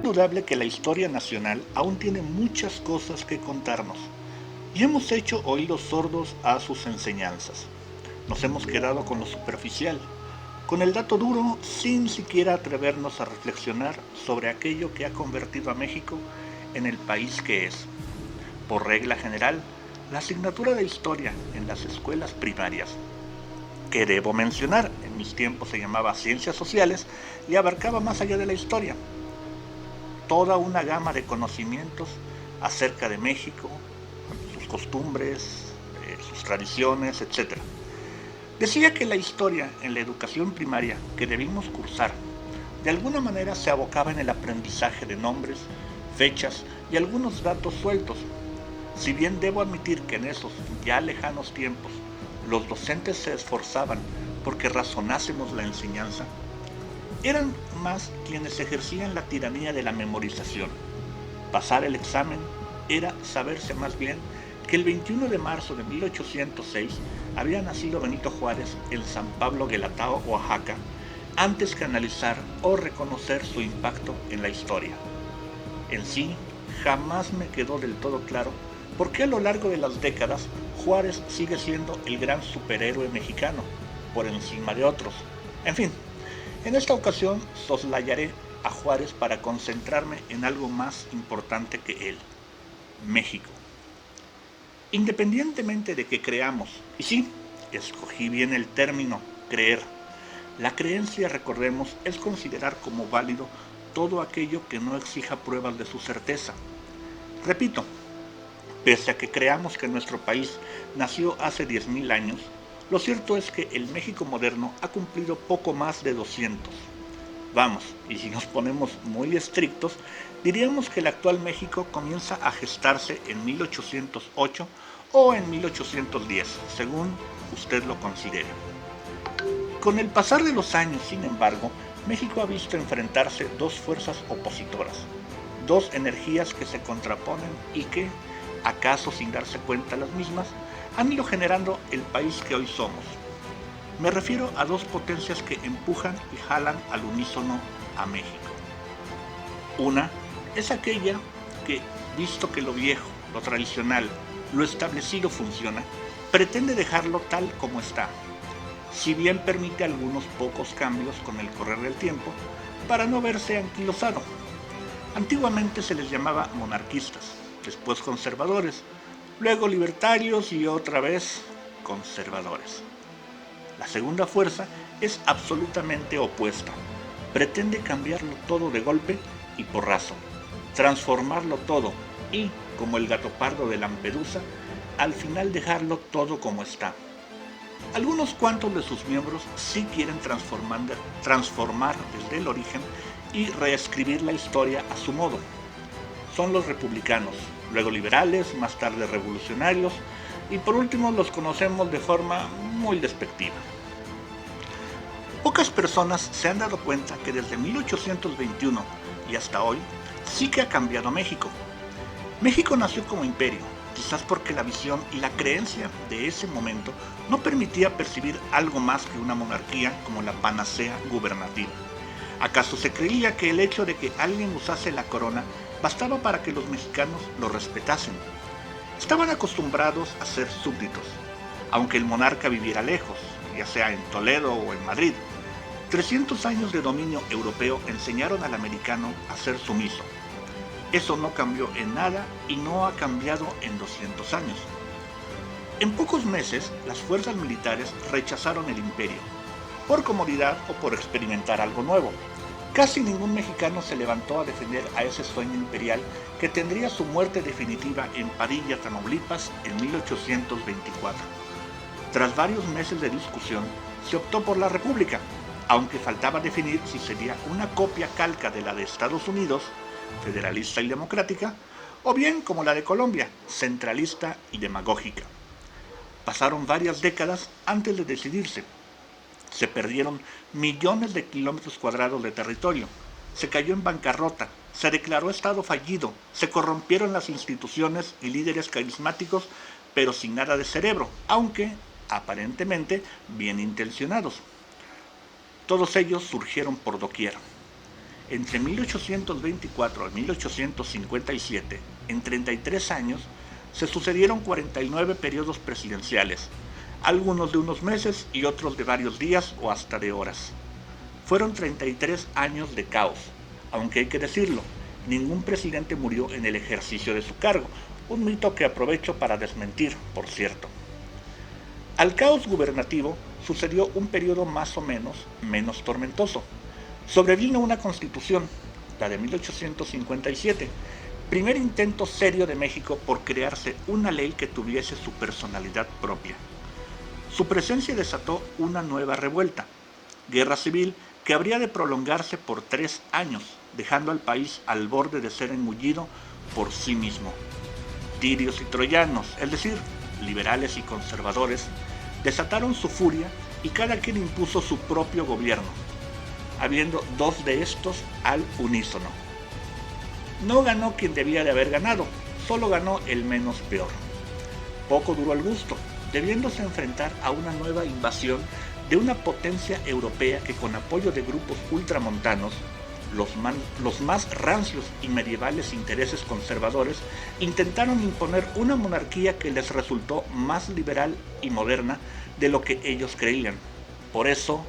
indudable que la historia nacional aún tiene muchas cosas que contarnos y hemos hecho oídos sordos a sus enseñanzas. Nos hemos quedado con lo superficial, con el dato duro sin siquiera atrevernos a reflexionar sobre aquello que ha convertido a México en el país que es. Por regla general, la asignatura de historia en las escuelas primarias, que debo mencionar, en mis tiempos se llamaba Ciencias Sociales y abarcaba más allá de la historia, toda una gama de conocimientos acerca de México, sus costumbres, sus tradiciones, etc. Decía que la historia en la educación primaria que debimos cursar de alguna manera se abocaba en el aprendizaje de nombres, fechas y algunos datos sueltos. Si bien debo admitir que en esos ya lejanos tiempos los docentes se esforzaban porque razonásemos la enseñanza, eran más quienes ejercían la tiranía de la memorización. Pasar el examen era saberse más bien que el 21 de marzo de 1806 había nacido Benito Juárez en San Pablo Guelatao, Oaxaca, antes que analizar o reconocer su impacto en la historia. En sí, jamás me quedó del todo claro por qué a lo largo de las décadas Juárez sigue siendo el gran superhéroe mexicano, por encima de otros. En fin, en esta ocasión soslayaré a Juárez para concentrarme en algo más importante que él, México. Independientemente de que creamos, y sí, escogí bien el término creer, la creencia, recordemos, es considerar como válido todo aquello que no exija pruebas de su certeza. Repito, pese a que creamos que nuestro país nació hace 10.000 años, lo cierto es que el México moderno ha cumplido poco más de 200. Vamos, y si nos ponemos muy estrictos, diríamos que el actual México comienza a gestarse en 1808 o en 1810, según usted lo considere. Con el pasar de los años, sin embargo, México ha visto enfrentarse dos fuerzas opositoras, dos energías que se contraponen y que, acaso sin darse cuenta las mismas, han ido generando el país que hoy somos. Me refiero a dos potencias que empujan y jalan al unísono a México. Una es aquella que, visto que lo viejo, lo tradicional, lo establecido funciona, pretende dejarlo tal como está, si bien permite algunos pocos cambios con el correr del tiempo, para no verse anquilosado. Antiguamente se les llamaba monarquistas, después conservadores, luego libertarios y otra vez conservadores. La segunda fuerza es absolutamente opuesta. Pretende cambiarlo todo de golpe y porrazo, transformarlo todo y, como el gato pardo de Lampedusa, al final dejarlo todo como está. Algunos cuantos de sus miembros sí quieren transformar desde el origen y reescribir la historia a su modo. Son los republicanos, luego liberales, más tarde revolucionarios, y por último los conocemos de forma muy despectiva. Pocas personas se han dado cuenta que desde 1821 y hasta hoy sí que ha cambiado México. México nació como imperio, quizás porque la visión y la creencia de ese momento no permitía percibir algo más que una monarquía como la panacea gubernativa. ¿Acaso se creía que el hecho de que alguien usase la corona bastaba para que los mexicanos lo respetasen? Estaban acostumbrados a ser súbditos, aunque el monarca viviera lejos, ya sea en Toledo o en Madrid. 300 años de dominio europeo enseñaron al americano a ser sumiso. Eso no cambió en nada y no ha cambiado en 200 años. En pocos meses, las fuerzas militares rechazaron el imperio, por comodidad o por experimentar algo nuevo. Casi ningún mexicano se levantó a defender a ese sueño imperial que tendría su muerte definitiva en Padilla, Tamaulipas, en 1824. Tras varios meses de discusión, se optó por la República, aunque faltaba definir si sería una copia calca de la de Estados Unidos, federalista y democrática, o bien como la de Colombia, centralista y demagógica. Pasaron varias décadas antes de decidirse. Se perdieron millones de kilómetros cuadrados de territorio, se cayó en bancarrota, se declaró estado fallido, se corrompieron las instituciones y líderes carismáticos, pero sin nada de cerebro, aunque aparentemente bien intencionados. Todos ellos surgieron por doquier. Entre 1824 y 1857, en 33 años, se sucedieron 49 periodos presidenciales, algunos de unos meses y otros de varios días o hasta de horas. Fueron 33 años de caos, aunque hay que decirlo, ningún presidente murió en el ejercicio de su cargo, un mito que aprovecho para desmentir, por cierto. Al caos gubernativo sucedió un periodo más o menos tormentoso. Sobrevino una constitución, la de 1857, primer intento serio de México por crearse una ley que tuviese su personalidad propia. Su presencia desató una nueva revuelta, guerra civil que habría de prolongarse por 3 años, dejando al país al borde de ser engullido por sí mismo. Tirios y troyanos, es decir, liberales y conservadores, desataron su furia y cada quien impuso su propio gobierno, habiendo 2 de estos al unísono. No ganó quien debía de haber ganado, solo ganó el menos peor. Poco duró el gusto, debiéndose enfrentar a una nueva invasión de una potencia europea que con apoyo de grupos ultramontanos, los más rancios y medievales intereses conservadores, intentaron imponer una monarquía que les resultó más liberal y moderna de lo que ellos creían. Por eso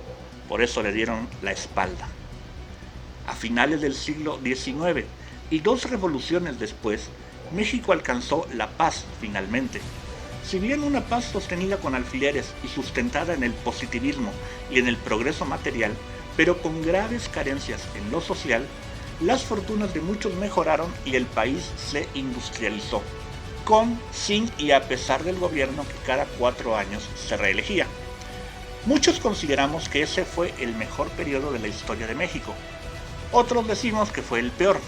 le dieron la espalda. A finales del siglo XIX y 2 revoluciones después, México alcanzó la paz finalmente. Si bien una paz sostenida con alfileres y sustentada en el positivismo y en el progreso material, pero con graves carencias en lo social, las fortunas de muchos mejoraron y el país se industrializó, con, sin y a pesar del gobierno que cada 4 años se reelegía. Muchos consideramos que ese fue el mejor periodo de la historia de México. Otros decimos que fue el peor.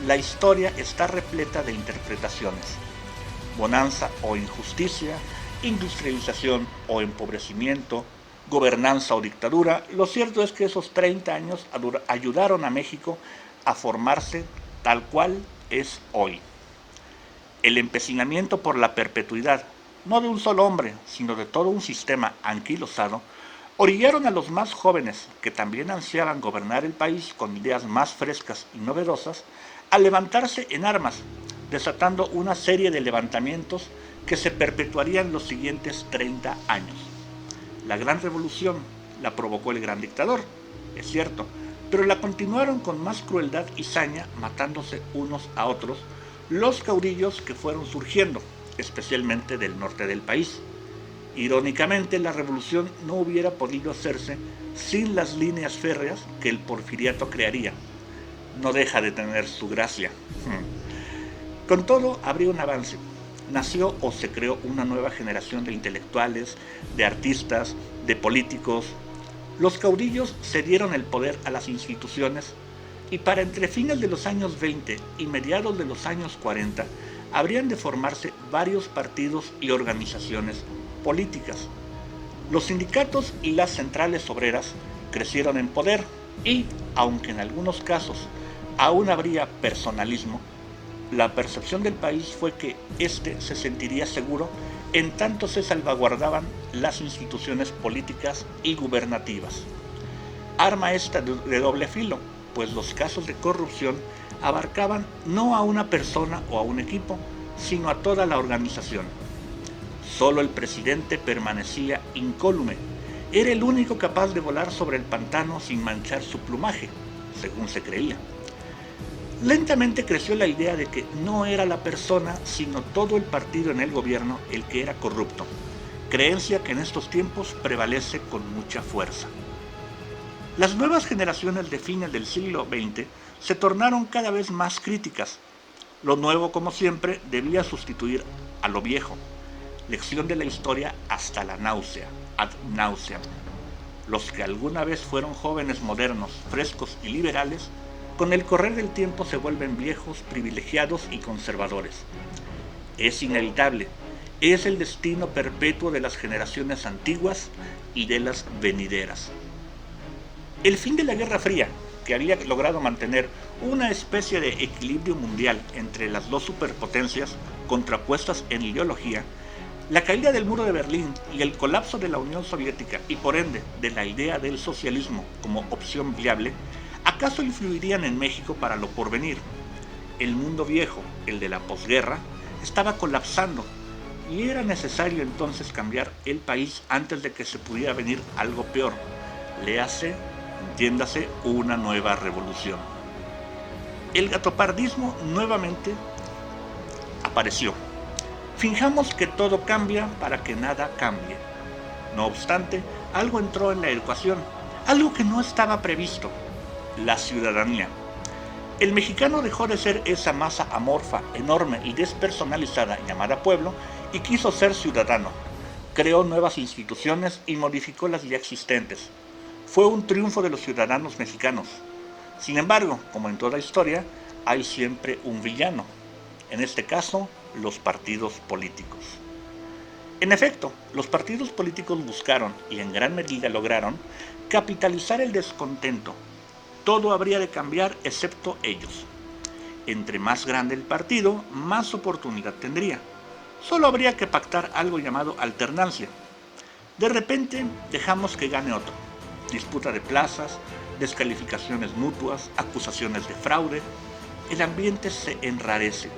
La historia está repleta de interpretaciones. Bonanza o injusticia, industrialización o empobrecimiento, gobernanza o dictadura. Lo cierto es que esos 30 años ayudaron a México a formarse tal cual es hoy. El empecinamiento por la perpetuidad, no de un solo hombre, sino de todo un sistema anquilosado, orillaron a los más jóvenes, que también ansiaban gobernar el país con ideas más frescas y novedosas, a levantarse en armas, desatando una serie de levantamientos que se perpetuarían los siguientes 30 años. La Gran Revolución la provocó el gran dictador, es cierto, pero la continuaron con más crueldad y saña, matándose unos a otros, los caudillos que fueron surgiendo, especialmente del norte del país. Irónicamente, la revolución no hubiera podido hacerse sin las líneas férreas que el porfiriato crearía. No deja de tener su gracia. Con todo, habría un avance. Nació o se creó una nueva generación de intelectuales, de artistas, de políticos. Los caudillos cedieron el poder a las instituciones y para entre fines de los años 20 y mediados de los años 40 habrían de formarse varios partidos y organizaciones políticas. Los sindicatos y las centrales obreras crecieron en poder y, aunque en algunos casos aún habría personalismo, la percepción del país fue que éste se sentiría seguro en tanto se salvaguardaban las instituciones políticas y gubernativas. Arma esta de doble filo, pues los casos de corrupción abarcaban no a una persona o a un equipo, sino a toda la organización. Solo el presidente permanecía incólume. Era el único capaz de volar sobre el pantano sin manchar su plumaje, según se creía. Lentamente creció la idea de que no era la persona, sino todo el partido en el gobierno el que era corrupto, creencia que en estos tiempos prevalece con mucha fuerza. Las nuevas generaciones de fines del siglo XX se tornaron cada vez más críticas. Lo nuevo, como siempre, debía sustituir a lo viejo. Lección de la historia hasta la náusea, ad nauseam. Los que alguna vez fueron jóvenes modernos, frescos y liberales, con el correr del tiempo se vuelven viejos, privilegiados y conservadores. Es inevitable, es el destino perpetuo de las generaciones antiguas y de las venideras. El fin de la Guerra Fría, que había logrado mantener una especie de equilibrio mundial entre las dos superpotencias contrapuestas en ideología, la caída del muro de Berlín y el colapso de la Unión Soviética y por ende de la idea del socialismo como opción viable, ¿Acaso influirían en México para lo porvenir? El mundo viejo, el de la posguerra, estaba colapsando y era necesario entonces cambiar el país antes de que se pudiera venir algo peor. Entiéndase, una nueva revolución. El gatopardismo nuevamente apareció. Fijamos que todo cambia para que nada cambie. No obstante, algo entró en la ecuación, algo que no estaba previsto: la ciudadanía. El mexicano dejó de ser esa masa amorfa, enorme y despersonalizada llamada pueblo y quiso ser ciudadano. Creó nuevas instituciones y modificó las ya existentes. Fue un triunfo de los ciudadanos mexicanos. Sin embargo, como en toda historia, hay siempre un villano. En este caso, los partidos políticos. En efecto, los partidos políticos buscaron, y en gran medida lograron, capitalizar el descontento. Todo habría de cambiar excepto ellos. Entre más grande el partido, más oportunidad tendría. Solo habría que pactar algo llamado alternancia. De repente, dejamos que gane otro. Disputa de plazas, descalificaciones mutuas, acusaciones de fraude. El ambiente se enrarece.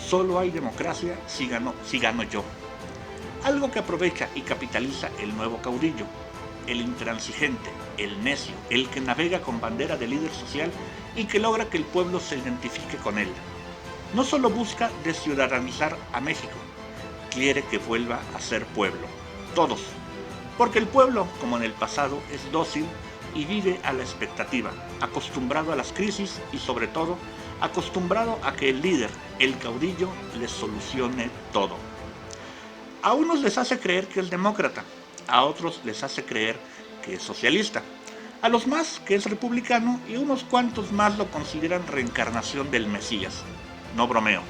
Solo hay democracia si gano yo. Algo que aprovecha y capitaliza el nuevo caudillo, el intransigente, el necio, el que navega con bandera de líder social y que logra que el pueblo se identifique con él. No solo busca desciudadanizar a México, quiere que vuelva a ser pueblo. Todos. Porque el pueblo, como en el pasado, es dócil y vive a la expectativa, acostumbrado a las crisis y sobre todo acostumbrado a que el líder, el caudillo, les solucione todo. A unos les hace creer que es demócrata, a otros les hace creer que es socialista, a los más que es republicano y unos cuantos más lo consideran reencarnación del Mesías. No bromeo.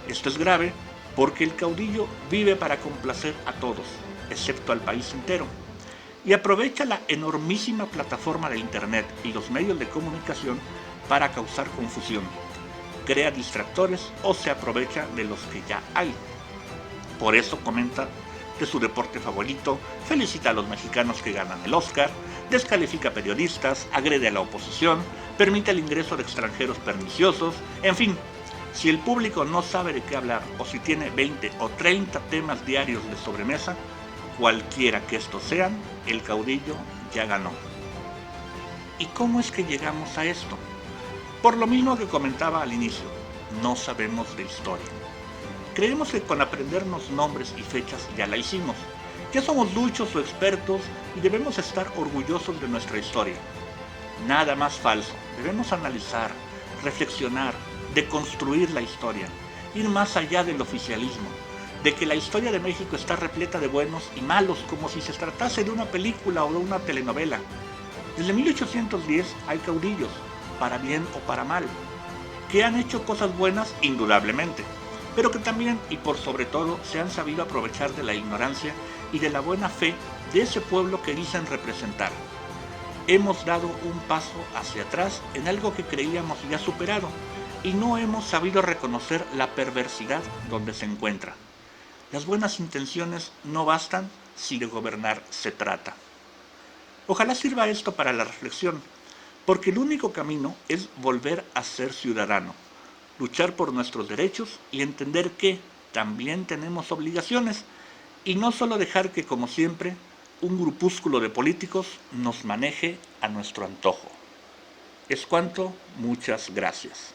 Esto es grave porque el caudillo vive para complacer a todos, excepto al país entero, y aprovecha la enormísima plataforma de Internet y los medios de comunicación para causar confusión, crea distractores o se aprovecha de los que ya hay. Por eso comenta de su deporte favorito, felicita a los mexicanos que ganan el Oscar, descalifica periodistas, agrede a la oposición, permite el ingreso de extranjeros perniciosos, en fin. Si el público no sabe de qué hablar o si tiene 20 o 30 temas diarios de sobremesa, cualquiera que estos sean, el caudillo ya ganó. ¿Y cómo es que llegamos a esto? Por lo mismo que comentaba al inicio, no sabemos de historia. Creemos que con aprendernos nombres y fechas ya la hicimos. Ya somos duchos o expertos y debemos estar orgullosos de nuestra historia. Nada más falso. Debemos analizar, reflexionar, deconstruir la historia, ir más allá del oficialismo, de que la historia de México está repleta de buenos y malos, como si se tratase de una película o de una telenovela. Desde 1810 hay caudillos, para bien o para mal, que han hecho cosas buenas indudablemente, pero que también y por sobre todo se han sabido aprovechar de la ignorancia y de la buena fe de ese pueblo que dicen representar. Hemos dado un paso hacia atrás en algo que creíamos ya superado y no hemos sabido reconocer la perversidad donde se encuentra. Las buenas intenciones no bastan si de gobernar se trata. Ojalá sirva esto para la reflexión, porque el único camino es volver a ser ciudadano, luchar por nuestros derechos y entender que también tenemos obligaciones y no solo dejar que, como siempre, un grupúsculo de políticos nos maneje a nuestro antojo. Es cuanto, muchas gracias.